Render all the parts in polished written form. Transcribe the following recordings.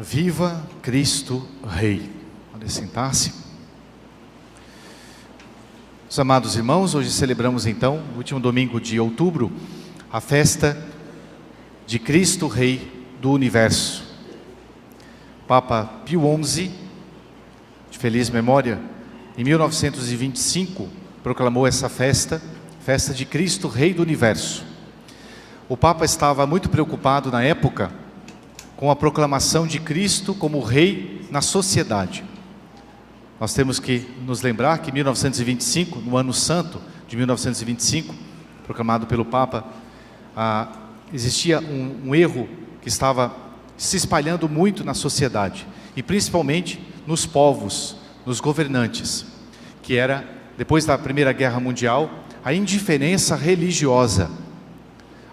Viva Cristo Rei. Pode sentar-se. Meus amados irmãos, hoje celebramos então, no último domingo de outubro, a festa de Cristo Rei do Universo. Papa Pio XI, de feliz memória, em 1925, proclamou essa festa de Cristo Rei do Universo. O Papa estava muito preocupado na época com a proclamação de Cristo como Rei na sociedade. Nós temos que nos lembrar que em 1925, no ano santo de 1925, proclamado pelo Papa, existia um erro que estava se espalhando muito na sociedade, e principalmente nos povos, nos governantes, que era, depois da Primeira Guerra Mundial, a indiferença religiosa.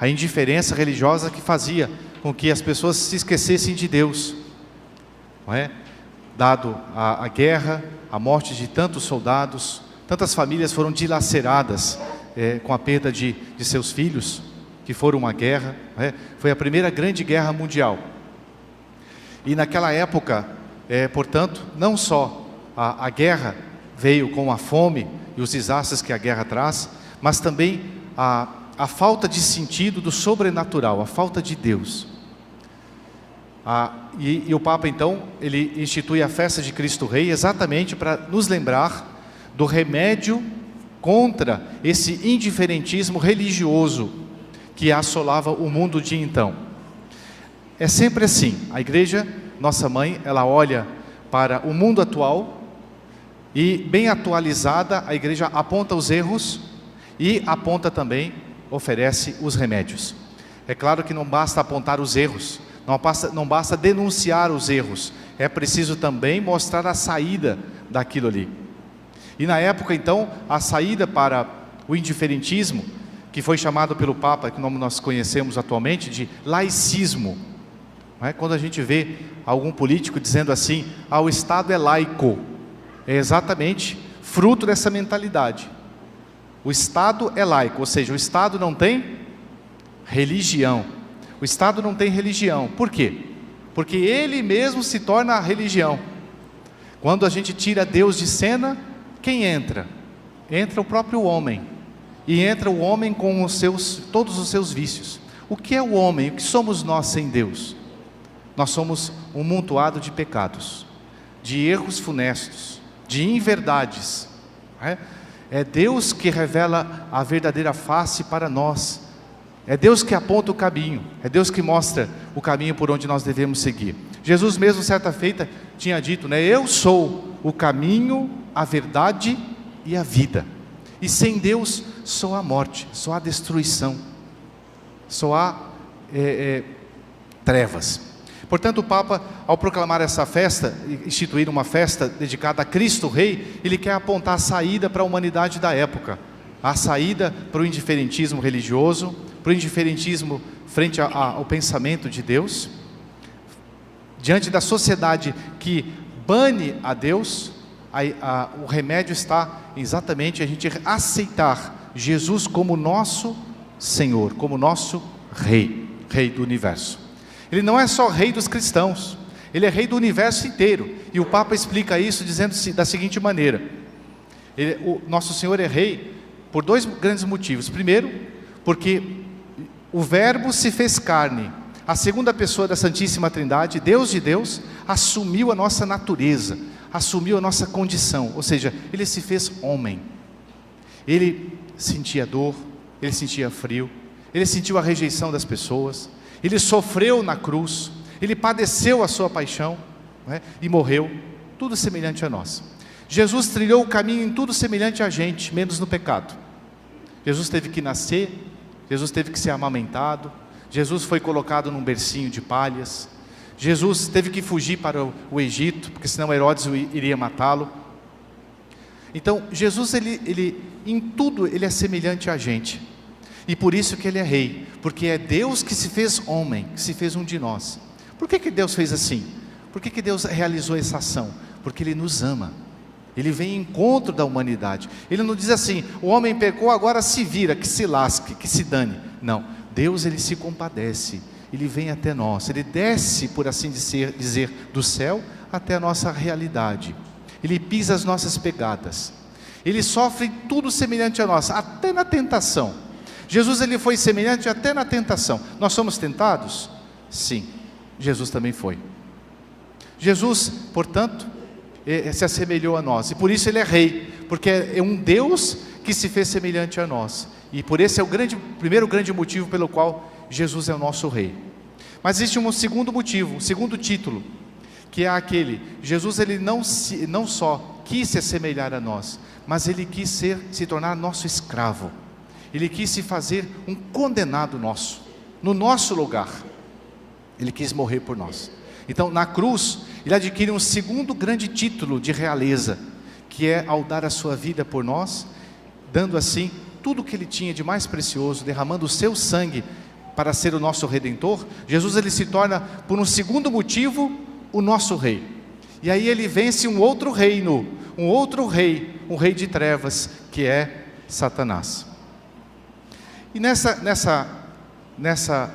A indiferença religiosa que fazia com que as pessoas se esquecessem de Deus, não é? Dado a guerra, a morte de tantos soldados, tantas famílias foram dilaceradas com a perda de seus filhos, que foram à guerra, não é? Foi a primeira grande guerra mundial. E naquela época, portanto, não só a guerra veio com a fome e os desastres que a guerra traz, mas também a falta de sentido do sobrenatural, a falta de Deus. E o Papa então, ele institui a festa de Cristo Rei exatamente para nos lembrar do remédio contra esse indiferentismo religioso que assolava o mundo de então. É sempre assim, a igreja, nossa mãe, ela olha para o mundo atual e, bem atualizada, a igreja aponta os erros e aponta também, oferece os remédios. É claro que não basta apontar os erros, não basta denunciar os erros, é preciso também mostrar a saída daquilo ali. E na época então, a saída para o indiferentismo, que foi chamado pelo Papa, que nós conhecemos atualmente, de laicismo. Não é? Quando a gente vê algum político dizendo assim, o Estado é laico, é exatamente fruto dessa mentalidade. O Estado é laico, ou seja, o Estado não tem religião. O Estado não tem religião. Por quê? Porque ele mesmo se torna a religião. Quando a gente tira Deus de cena, quem entra? Entra o próprio homem. E entra o homem com todos os seus vícios. O que é o homem? O que somos nós sem Deus? Nós somos um montoado de pecados, de erros funestos, de inverdades. É Deus que revela a verdadeira face para nós. É Deus que aponta o caminho, é Deus que mostra o caminho por onde nós devemos seguir. Jesus mesmo, certa feita, tinha dito, né? Eu sou o caminho, a verdade e a vida. E sem Deus só há morte, só há destruição, só há trevas. Portanto, o Papa, ao proclamar essa festa, instituir uma festa dedicada a Cristo Rei, ele quer apontar a saída para a humanidade da época, a saída para o indiferentismo religioso, para o indiferentismo frente ao pensamento de Deus. Diante da sociedade que bane a Deus, o remédio está exatamente a gente aceitar Jesus como nosso Senhor, como nosso Rei, Rei do Universo. Ele não é só Rei dos cristãos, Ele é Rei do Universo inteiro. E o Papa explica isso dizendo da seguinte maneira: o nosso Senhor é Rei por dois grandes motivos. Primeiro, porque o Verbo se fez carne, a segunda pessoa da Santíssima Trindade, Deus de Deus, assumiu a nossa natureza, assumiu a nossa condição, ou seja, Ele se fez homem. Ele sentia dor, Ele sentia frio, Ele sentiu a rejeição das pessoas, Ele sofreu na cruz, Ele padeceu a sua paixão, não é? E morreu, tudo semelhante a nós. Jesus trilhou o caminho em tudo semelhante a gente, menos no pecado. Jesus teve que nascer, Jesus teve que ser amamentado, Jesus foi colocado num bercinho de palhas, Jesus teve que fugir para o Egito, porque senão Herodes iria matá-lo. Então, Jesus, em tudo, Ele é semelhante a gente. E por isso que Ele é Rei, porque é Deus que se fez homem, que se fez um de nós. Por que Deus fez assim? Por que Deus realizou essa ação? Porque Ele nos ama. Ele vem em encontro da humanidade. Ele não diz assim, o homem pecou, agora se vira, que se lasque, que se dane. Não, Deus, Ele se compadece. ele vem até nós, ele desce, por assim dizer, do céu até a nossa realidade. Ele pisa as nossas pegadas. Ele sofre tudo semelhante a nós, até na tentação. Jesus, ele foi semelhante até na tentação. Nós somos tentados? Sim, Jesus também foi. Jesus, portanto, se assemelhou a nós, e por isso ele é rei, porque é um Deus que se fez semelhante a nós, e por esse é o primeiro grande motivo pelo qual Jesus é o nosso rei. Mas existe um segundo motivo, um segundo título, que é aquele: Jesus, ele não só quis se assemelhar a nós, mas ele quis se tornar nosso escravo. Ele quis se fazer um condenado nosso, no nosso lugar. Ele quis morrer por nós. Então, na cruz, ele adquire um segundo grande título de realeza, que é ao dar a sua vida por nós, dando assim tudo o que ele tinha de mais precioso, derramando o seu sangue para ser o nosso Redentor. Jesus, ele se torna, por um segundo motivo, o nosso rei. E aí ele vence um outro reino, um rei de trevas, que é Satanás. E nessa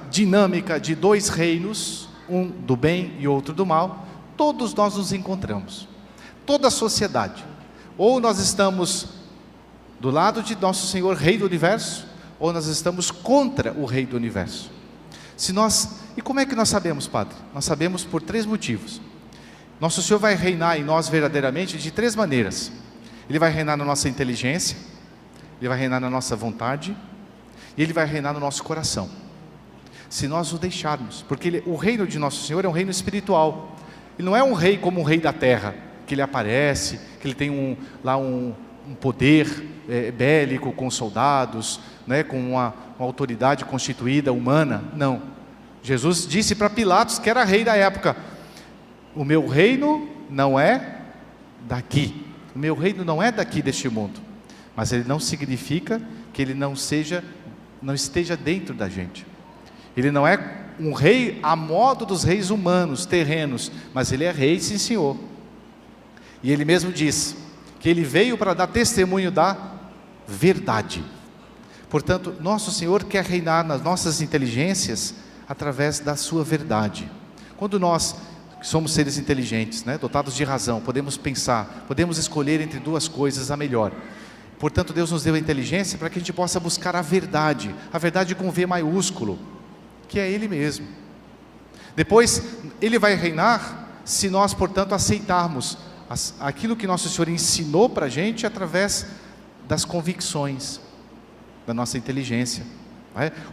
dinâmica de dois reinos, um do bem e outro do mal, todos nós nos encontramos, toda a sociedade. Ou nós estamos do lado de nosso Senhor, Rei do Universo, ou nós estamos contra o Rei do Universo. E como é que nós sabemos, Padre? Nós sabemos por 3 motivos. Nosso Senhor vai reinar em nós verdadeiramente de 3 maneiras. Ele vai reinar na nossa inteligência, ele vai reinar na nossa vontade, e ele vai reinar no nosso coração, se nós o deixarmos, porque o reino de nosso Senhor é um reino espiritual. Ele não é um rei como um rei da terra, que ele aparece, que ele tem um poder bélico com soldados, né, com uma autoridade constituída, humana. Não. Jesus disse para Pilatos, que era rei da época: o meu reino não é daqui, o meu reino não é daqui deste mundo. Mas ele não significa que ele não esteja dentro da gente. Ele não é um rei a modo dos reis humanos, terrenos, mas ele é rei, sim senhor. E ele mesmo diz que ele veio para dar testemunho da verdade. Portanto, nosso Senhor quer reinar nas nossas inteligências através da sua verdade. Quando nós, que somos seres inteligentes, né, dotados de razão, podemos pensar, podemos escolher entre 2 coisas a melhor. Portanto, Deus nos deu a inteligência para que a gente possa buscar a verdade com V maiúsculo, que é Ele mesmo. Depois, Ele vai reinar se nós, portanto, aceitarmos aquilo que nosso Senhor ensinou para a gente através das convicções, da nossa inteligência.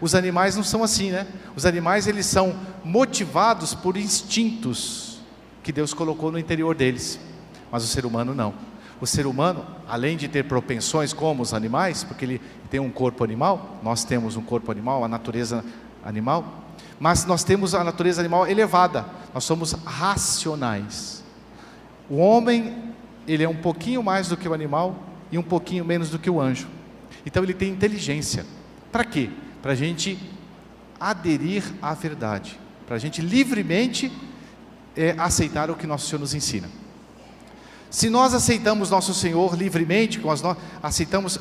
Os animais não são assim, né? Os animais, eles são motivados por instintos que Deus colocou no interior deles, mas o ser humano não. O ser humano, além de ter propensões como os animais, porque ele tem um corpo animal, nós temos um corpo animal, a natureza animal, mas nós temos a natureza animal elevada, nós somos racionais. O homem, ele é um pouquinho mais do que o animal e um pouquinho menos do que o anjo. Então ele tem inteligência. Para quê? Para a gente aderir à verdade, para a gente livremente aceitar o que nosso Senhor nos ensina. Se nós aceitamos nosso Senhor livremente, aceitamos,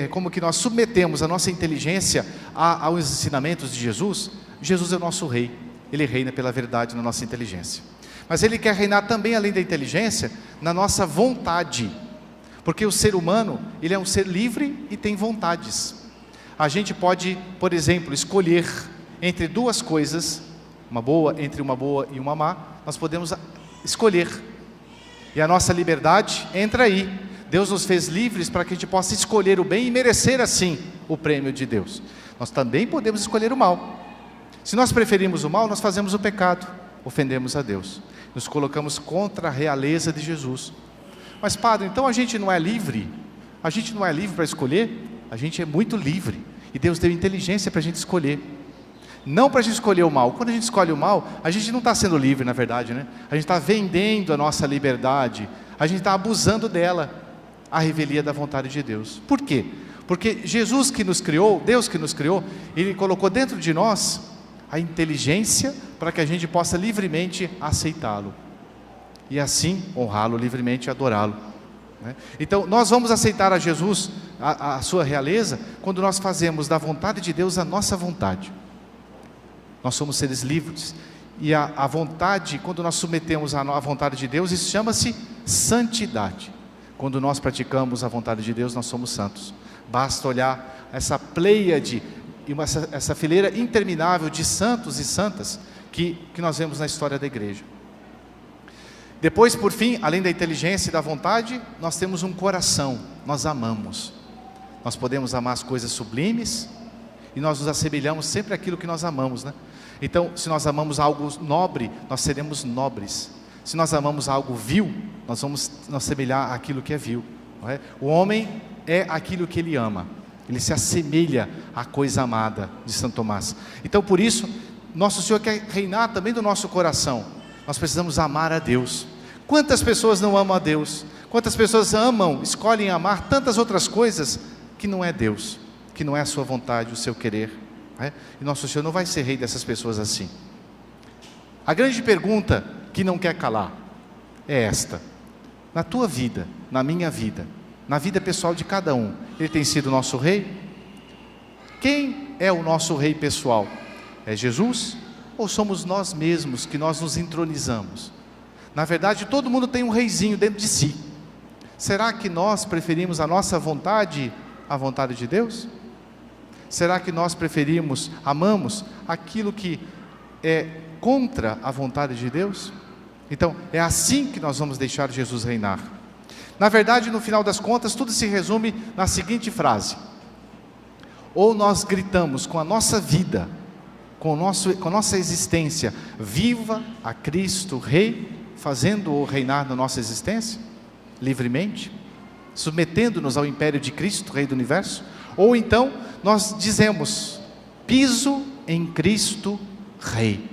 como que nós submetemos a nossa inteligência aos ensinamentos de Jesus, Jesus é o nosso rei. Ele reina pela verdade na nossa inteligência. Mas Ele quer reinar também, além da inteligência, na nossa vontade. Porque o ser humano, ele é um ser livre e tem vontades. A gente pode, por exemplo, escolher entre 2 coisas, entre uma boa e uma má. Nós podemos escolher. E a nossa liberdade entra aí. Deus nos fez livres para que a gente possa escolher o bem e merecer assim o prêmio de Deus. Nós também podemos escolher o mal. Se nós preferimos o mal, nós fazemos o pecado, ofendemos a Deus, nos colocamos contra a realeza de Jesus. Mas Padre, então a gente não é livre? A gente não é livre para escolher? A gente é muito livre, e Deus deu inteligência para a gente escolher. Não para a gente escolher o mal. Quando a gente escolhe o mal, a gente não está sendo livre, na verdade, né? A gente está vendendo a nossa liberdade, a gente está abusando dela, a revelia da vontade de Deus. Por quê? Porque Jesus que nos criou, Deus que nos criou, Ele colocou dentro de nós a inteligência para que a gente possa livremente aceitá-lo, e assim honrá-lo livremente e adorá-lo, né? Então nós vamos aceitar a Jesus, a sua realeza, quando nós fazemos da vontade de Deus a nossa vontade. Nós somos seres livres. E a vontade, quando nós submetemos à vontade de Deus, isso chama-se santidade. Quando nós praticamos a vontade de Deus, nós somos santos. Basta olhar essa pleiade, essa fileira interminável de santos e santas que nós vemos na história da igreja. Depois, por fim, além da inteligência e da vontade, nós temos um coração, nós amamos. Nós podemos amar as coisas sublimes e nós nos assemelhamos sempre àquilo que nós amamos, né? Então, se nós amamos algo nobre, nós seremos nobres. Se nós amamos algo vil, nós vamos nos assemelhar àquilo que é vil, não é? O homem é aquilo que ele ama, ele se assemelha à coisa amada, de Santo Tomás. Então, por isso, nosso Senhor quer reinar também do nosso coração. Nós precisamos amar a Deus. Quantas pessoas não amam a Deus? Quantas pessoas amam, escolhem amar tantas outras coisas que não é Deus, que não é a sua vontade, o seu querer, não é? E nosso Senhor não vai ser rei dessas pessoas assim. A grande pergunta que não quer calar é esta: na tua vida, na minha vida, na vida pessoal de cada um, Ele tem sido o nosso rei? Quem é o nosso rei pessoal? É Jesus? Ou somos nós mesmos que nós nos entronizamos? Na verdade, todo mundo tem um reizinho dentro de si. Será que nós preferimos a nossa vontade à vontade de Deus? Será que nós preferimos, amamos aquilo que é contra a vontade de Deus? Então, é assim que nós vamos deixar Jesus reinar. Na verdade, no final das contas, tudo se resume na seguinte frase: ou nós gritamos com a nossa vida, com a nossa existência, viva a Cristo Rei, fazendo-o reinar na nossa existência, livremente, submetendo-nos ao império de Cristo, Rei do Universo, ou então nós dizemos, piso em Cristo Rei.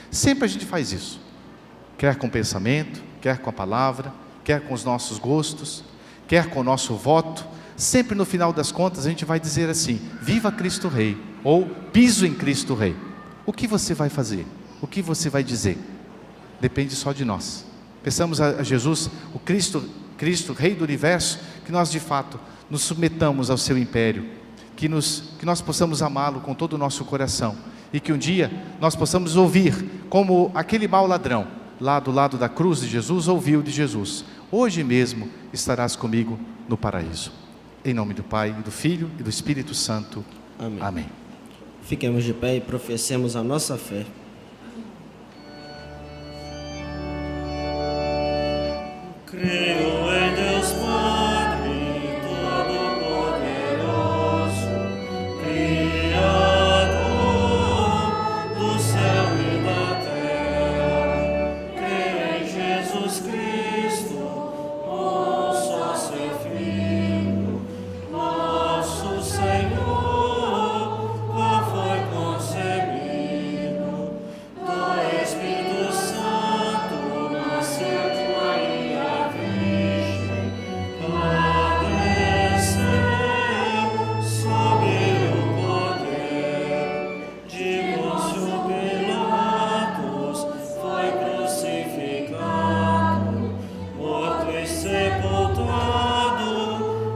Sempre a gente faz isso, quer com o pensamento, quer com a palavra, quer com os nossos gostos, quer com o nosso voto. Sempre no final das contas a gente vai dizer assim: viva Cristo Rei, ou piso em Cristo Rei. O que você vai fazer? O que você vai dizer? Depende só de nós. Peçamos a Jesus, o Cristo Rei do Universo, que nós de fato nos submetamos ao seu império, que nós possamos amá-lo com todo o nosso coração, e que um dia nós possamos ouvir, como aquele mau ladrão, lá do lado da cruz de Jesus, ouviu de Jesus: hoje mesmo estarás comigo no paraíso. Em nome do Pai, do Filho e do Espírito Santo. Amém. Amém. Fiquemos de pé e professemos a nossa fé. Creio em Deus Padre Todo-Poderoso, Criador do céu e da terra. Creio em Jesus Cristo,